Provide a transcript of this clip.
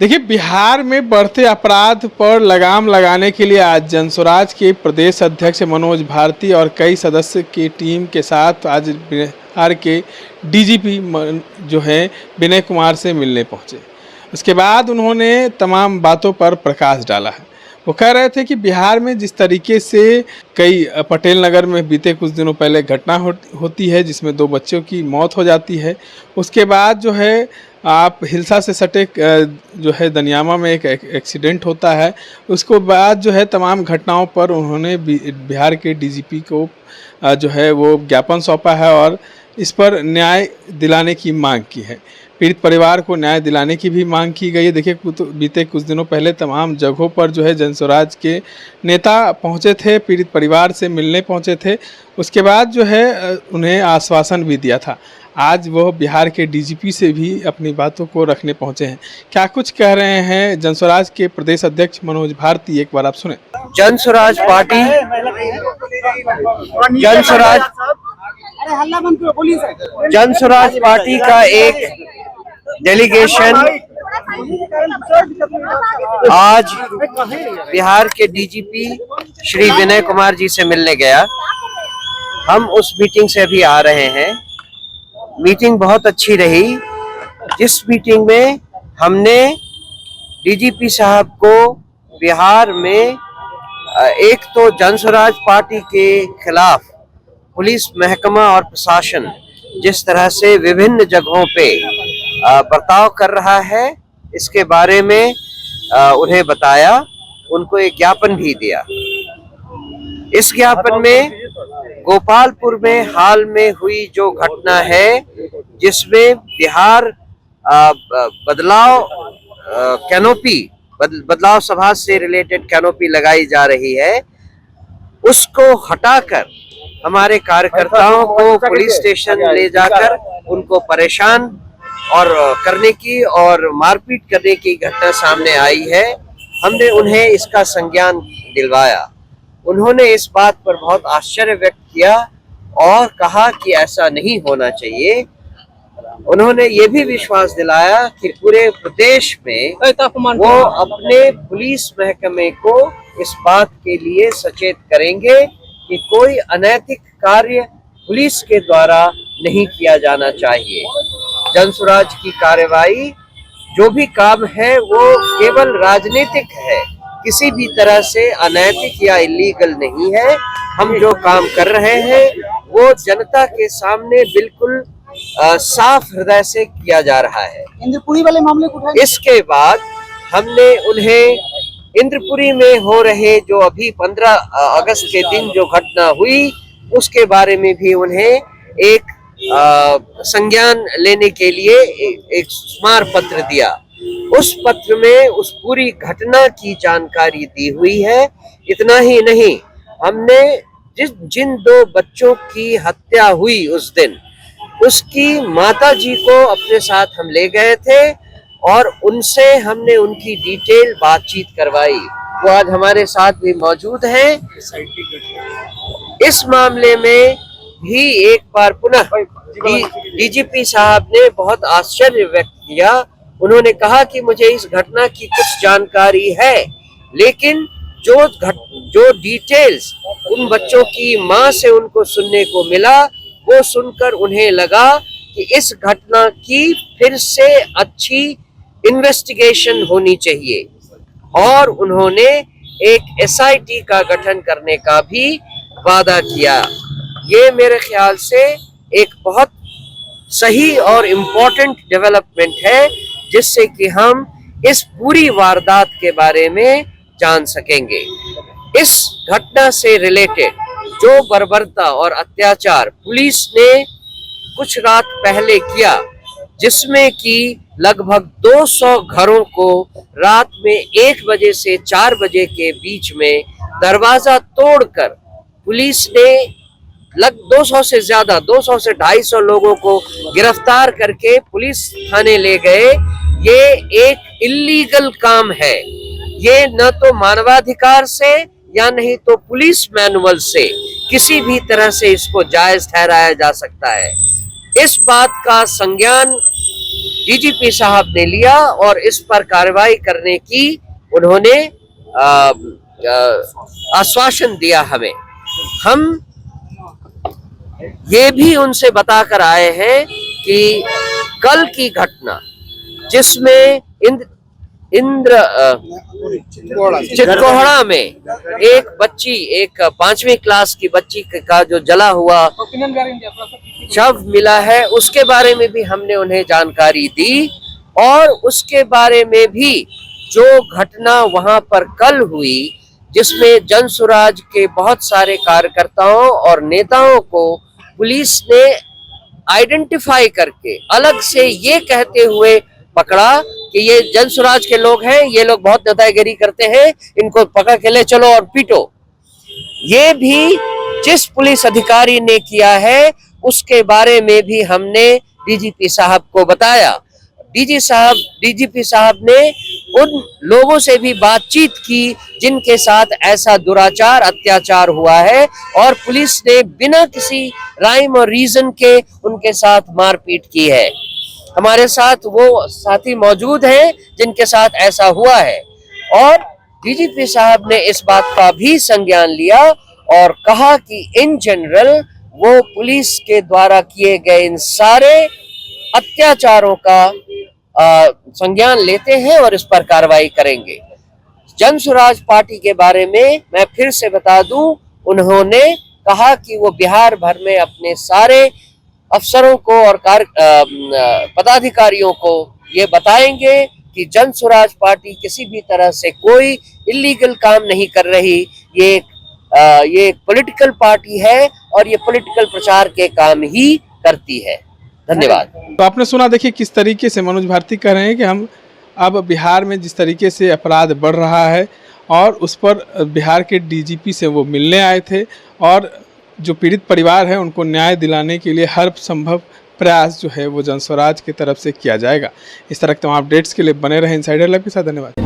देखिए, बिहार में बढ़ते अपराध पर लगाम लगाने के लिए आज जनसुराज के प्रदेश अध्यक्ष मनोज भारती और कई सदस्य की टीम के साथ आज बिहार के डीजीपी जो हैं विनय कुमार से मिलने पहुंचे। उसके बाद उन्होंने तमाम बातों पर प्रकाश डाला है। वो कह रहे थे कि बिहार में जिस तरीके से कई पटेल नगर में बीते कुछ दिनों पहले घटना होती है जिसमें 2 बच्चों की मौत हो जाती है, उसके बाद जो है आप हिलसा से सटे जो है दनियामा में एक एक्सीडेंट होता है। उसको बाद जो है तमाम घटनाओं पर उन्होंने बिहार के डीजीपी को जो है वो ज्ञापन सौंपा है और इस पर न्याय दिलाने की मांग की है। पीड़ित परिवार को न्याय दिलाने की भी मांग की गई है। देखिए, बीते कुछ दिनों पहले तमाम जगहों पर जो है जनसुराज के नेता पहुंचे थे, पीड़ित परिवार से मिलने पहुंचे थे। उसके बाद जो है उन्हें आश्वासन भी दिया था। आज वह बिहार के डीजीपी से भी अपनी बातों को रखने पहुंचे हैं। क्या कुछ कह रहे हैं जनसुराज के प्रदेश अध्यक्ष मनोज भारती, एक बार आप सुने। जनसुराज पार्टी जनसुराज पार्टी का एक डेलीगेशन आज बिहार के डीजीपी श्री विनय कुमार जी से मिलने गया। हम उस मीटिंग से अभी आ रहे हैं। मीटिंग बहुत अच्छी रही। जिस मीटिंग में हमने डीजीपी साहब को बिहार में एक तो जनसुराज पार्टी के खिलाफ पुलिस महकमा और प्रशासन जिस तरह से विभिन्न जगहों पे बर्ताव कर रहा है, इसके बारे में उन्हें बताया। उनको एक ज्ञापन भी दिया। इस ज्ञापन में गोपालपुर में हाल में हुई जो घटना है जिसमें बिहार बदलाव सभा से रिलेटेड कैनोपी लगाई जा रही है, उसको हटाकर हमारे कार्यकर्ताओं को पुलिस स्टेशन ले जाकर उनको परेशान और करने की और मारपीट करने की घटना सामने आई है। हमने उन्हें इसका संज्ञान दिलवाया। उन्होंने इस बात पर बहुत आश्चर्य व्यक्त किया और कहा कि ऐसा नहीं होना चाहिए। उन्होंने ये भी विश्वास दिलाया कि पूरे प्रदेश में वो अपने पुलिस महकमे को इस बात के लिए सचेत करेंगे कि कोई अनैतिक कार्य पुलिस के द्वारा नहीं किया जाना चाहिए। जनसुराज की कार्रवाई जो भी काम है वो केवल राजनीतिक है, किसी भी तरह से अनैतिक या इलीगल नहीं है। हम जो काम कर रहे हैं वो जनता के सामने बिल्कुल साफ हृदय से किया जा रहा है। इंद्रपुरी वाले मामले को इसके बाद हमने उन्हें इंद्रपुरी में हो रहे जो अभी 15 अगस्त के दिन जो घटना हुई उसके बारे में भी उन्हें एक संज्ञान लेने के लिए एक स्मार पत्र दिया। उस पत्र में उस पूरी घटना की जानकारी दी हुई है। इतना ही नहीं, हमने जिन 2 बच्चों की हत्या हुई उस दिन, उसकी माता जी को अपने साथ हम ले गए थे और उनसे हमने उनकी डिटेल बातचीत करवाई। वो आज हमारे साथ भी मौजूद हैं। इस मामले में भी एक बार पुनः डीजीपी साहब ने बहुत आश्चर्य व्यक्त किया। उन्होंने कहा कि मुझे इस घटना की कुछ जानकारी है, लेकिन जो डिटेल्स उन बच्चों की मां से उनको सुनने को मिला वो सुनकर उन्हें लगा कि इस घटना की फिर से अच्छी इन्वेस्टिगेशन होनी चाहिए और उन्होंने एक एसआईटी का गठन करने का भी वादा किया। ये मेरे ख्याल से एक बहुत सही और इम्पोर्टेंट डेवलपमेंट है जिससे कि हम इस पूरी वारदात के बारे में जान सकेंगे। इस घटना से रिलेटेड जो बर्बरता और अत्याचार पुलिस ने कुछ रात पहले किया, जिसमें कि लगभग 200 घरों को रात में 1 बजे से 4 बजे के बीच में दरवाजा तोड़कर पुलिस ने 200 से ज्यादा 200 से 250 लोगों को गिरफ्तार करके पुलिस थाने ले गए। ये एक इल्लीगल काम है। ये न तो मानवाधिकार से या नहीं तो पुलिस मैनुअल से किसी भी तरह से इसको जायज ठहराया जा सकता है। इस बात का संज्ञान डीजीपी साहब ने लिया और इस पर कार्रवाई करने की उन्होंने आश्वासन दिया हमें। हम ये भी उनसे बताकर आए हैं कि कल की घटना जिसमें चितकोहड़ा में एक बच्ची, एक 5वीं क्लास की बच्ची का जो जला हुआ शव मिला है, उसके बारे में भी हमने उन्हें जानकारी दी और उसके बारे में भी जो घटना वहां पर कल हुई जिसमें जनसुराज के बहुत सारे कार्यकर्ताओं और नेताओं को पुलिस ने आइडेंटिफाई करके अलग से ये कहते हुए पकड़ा कि ये जनसुराज के लोग हैं, ये लोग बहुत नेतागिरी करते हैं, इनको पकड़ के ले चलो और पीटो। ये भी जिस पुलिस अधिकारी ने किया है उसके बारे में भी हमने डीजीपी साहब को बताया। डीजीपी साहब ने उन लोगों से भी बातचीत की जिनके साथ ऐसा दुराचार अत्याचार हुआ है और पुलिस ने बिना किसी राइम और रीजन के उनके साथ मारपीट की है। हमारे साथ वो साथी मौजूद हैं जिनके साथ ऐसा हुआ है और डीजीपी साहब ने इस बात का भी संज्ञान लिया और कहा कि इन जनरल वो पुलिस के द्वारा किए गए इन सारे अत्याचारों का संज्ञान लेते हैं और इस पर कार्रवाई करेंगे। जनसुराज पार्टी के बारे में मैं फिर से बता दूं, उन्होंने कहा कि वो बिहार भर में अपने सारे अफसरों को और पदाधिकारियों को ये बताएंगे कि जनसुराज पार्टी किसी भी तरह से कोई इलीगल काम नहीं कर रही। ये एक पॉलिटिकल पार्टी है और ये पॉलिटिकल प्रचार के काम ही करती है। धन्यवाद। तो आपने सुना, देखिए किस तरीके से मनोज भारती कह रहे हैं कि हम अब बिहार में जिस तरीके से अपराध बढ़ रहा है और उस पर बिहार के डीजीपी से वो मिलने आए थे और जो पीड़ित परिवार है उनको न्याय दिलाने के लिए हर संभव प्रयास जो है वो जनसुराज की तरफ से किया जाएगा। इस तरह के तमाम अपडेट्स के लिए बने रहें इनसाइडर लाइव के साथ। धन्यवाद।